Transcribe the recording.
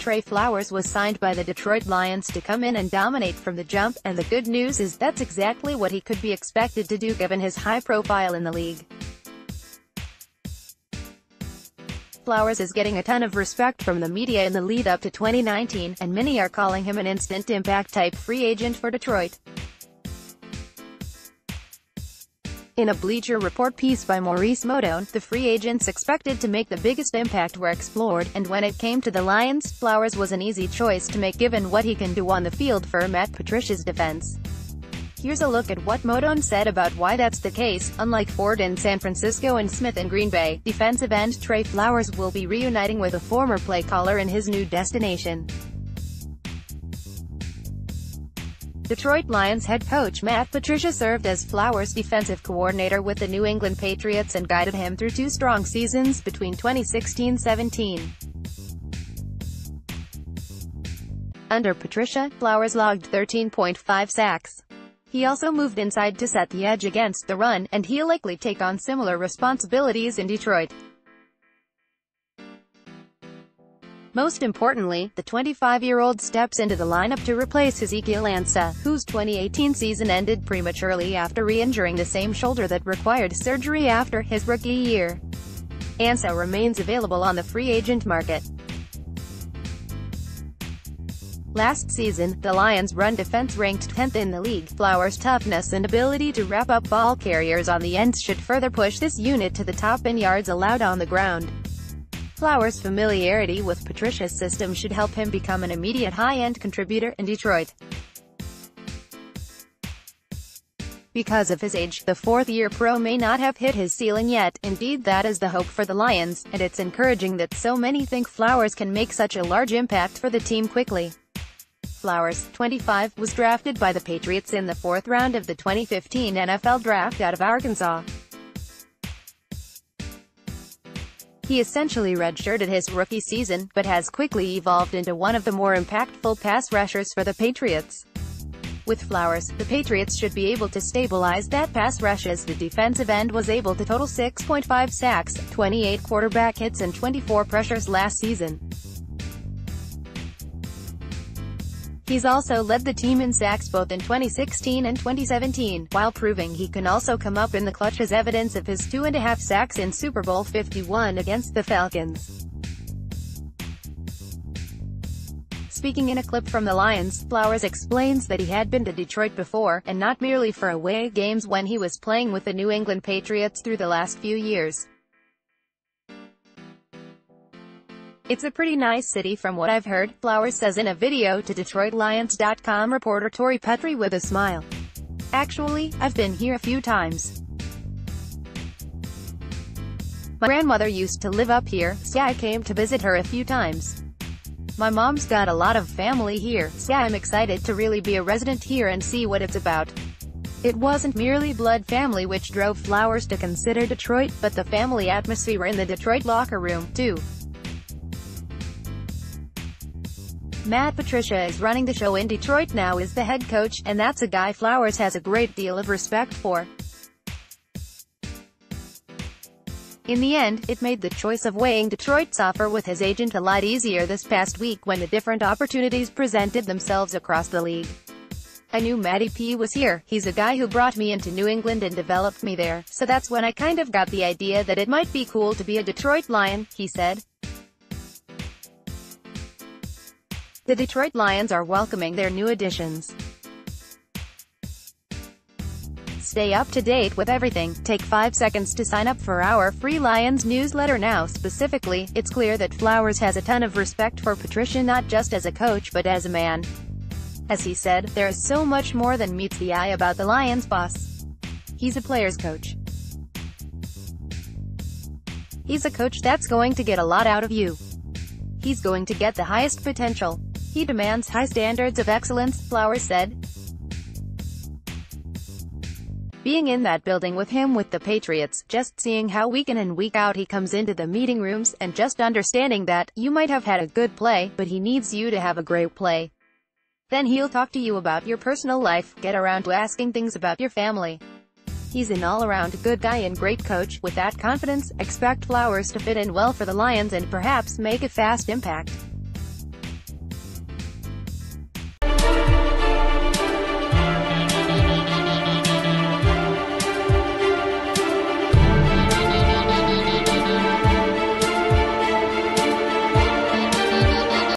Trey Flowers was signed by the Detroit Lions to come in and dominate from the jump, and the good news is that's exactly what he could be expected to do given his high profile in the league. Flowers is getting a ton of respect from the media in the lead-up to 2019, and many are calling him an instant impact-type free agent for Detroit. In a Bleacher Report piece by Maurice Moton, the free agents expected to make the biggest impact were explored, and when it came to the Lions, Flowers was an easy choice to make given what he can do on the field for Matt Patricia's defense. Here's a look at what Moton said about why that's the case. Unlike Ford in San Francisco and Smith in Green Bay, defensive end Trey Flowers will be reuniting with a former play caller in his new destination. Detroit Lions head coach Matt Patricia served as Flowers' defensive coordinator with the New England Patriots and guided him through 2 strong seasons between 2016-17. Under Patricia, Flowers logged 13.5 sacks. He also moved inside to set the edge against the run, and he'll likely take on similar responsibilities in Detroit. Most importantly, the 25-year-old steps into the lineup to replace Ezekiel Ansah, whose 2018 season ended prematurely after re-injuring the same shoulder that required surgery after his rookie year. Ansah remains available on the free agent market. Last season, the Lions' run defense ranked 10th in the league. Flowers' toughness and ability to wrap up ball carriers on the ends should further push this unit to the top in yards allowed on the ground. Flowers' familiarity with Patricia's system should help him become an immediate high-end contributor in Detroit. Because of his age, the fourth-year pro may not have hit his ceiling yet. Indeed, that is the hope for the Lions, and it's encouraging that so many think Flowers can make such a large impact for the team quickly. Flowers, 25, was drafted by the Patriots in the 4th round of the 2015 NFL Draft out of Arkansas. He essentially redshirted his rookie season, but has quickly evolved into one of the more impactful pass rushers for the Patriots. With Flowers, the Patriots should be able to stabilize that pass rush as the defensive end was able to total 6.5 sacks, 28 quarterback hits and 24 pressures last season. He's also led the team in sacks both in 2016 and 2017, while proving he can also come up in the clutch as evidence of his 2.5 sacks in Super Bowl 51 against the Falcons. Speaking in a clip from the Lions, Flowers explains that he had been to Detroit before, and not merely for away games when he was playing with the New England Patriots through the last few years. It's a pretty nice city from what I've heard, Flowers says in a video to DetroitLions.com reporter Tori Petrie with a smile. Actually, I've been here a few times. My grandmother used to live up here, so I came to visit her a few times. My mom's got a lot of family here, so I'm excited to really be a resident here and see what it's about. It wasn't merely blood family which drove Flowers to consider Detroit, but the family atmosphere in the Detroit locker room, too. Matt Patricia is running the show in Detroit now as the head coach, and that's a guy Flowers has a great deal of respect for. In the end, it made the choice of weighing Detroit's offer with his agent a lot easier this past week when the different opportunities presented themselves across the league. I knew Matty P was here, he's a guy who brought me into New England and developed me there, so that's when I kind of got the idea that it might be cool to be a Detroit Lion, he said. The Detroit Lions are welcoming their new additions. Stay up to date with everything. Take 5 seconds to sign up for our free Lions newsletter now. Specifically, it's clear that Flowers has a ton of respect for Patricia not just as a coach but as a man. As he said, there is so much more than meets the eye about the Lions boss. He's a player's coach. He's a coach that's going to get a lot out of you. He's going to get the highest potential. He demands high standards of excellence, Flowers said. Being in that building with him with the Patriots, just seeing how week in and week out he comes into the meeting rooms, and just understanding that, you might have had a good play, but he needs you to have a great play. Then he'll talk to you about your personal life, get around to asking things about your family. He's an all-around good guy and great coach. With that confidence, expect Flowers to fit in well for the Lions and perhaps make a fast impact.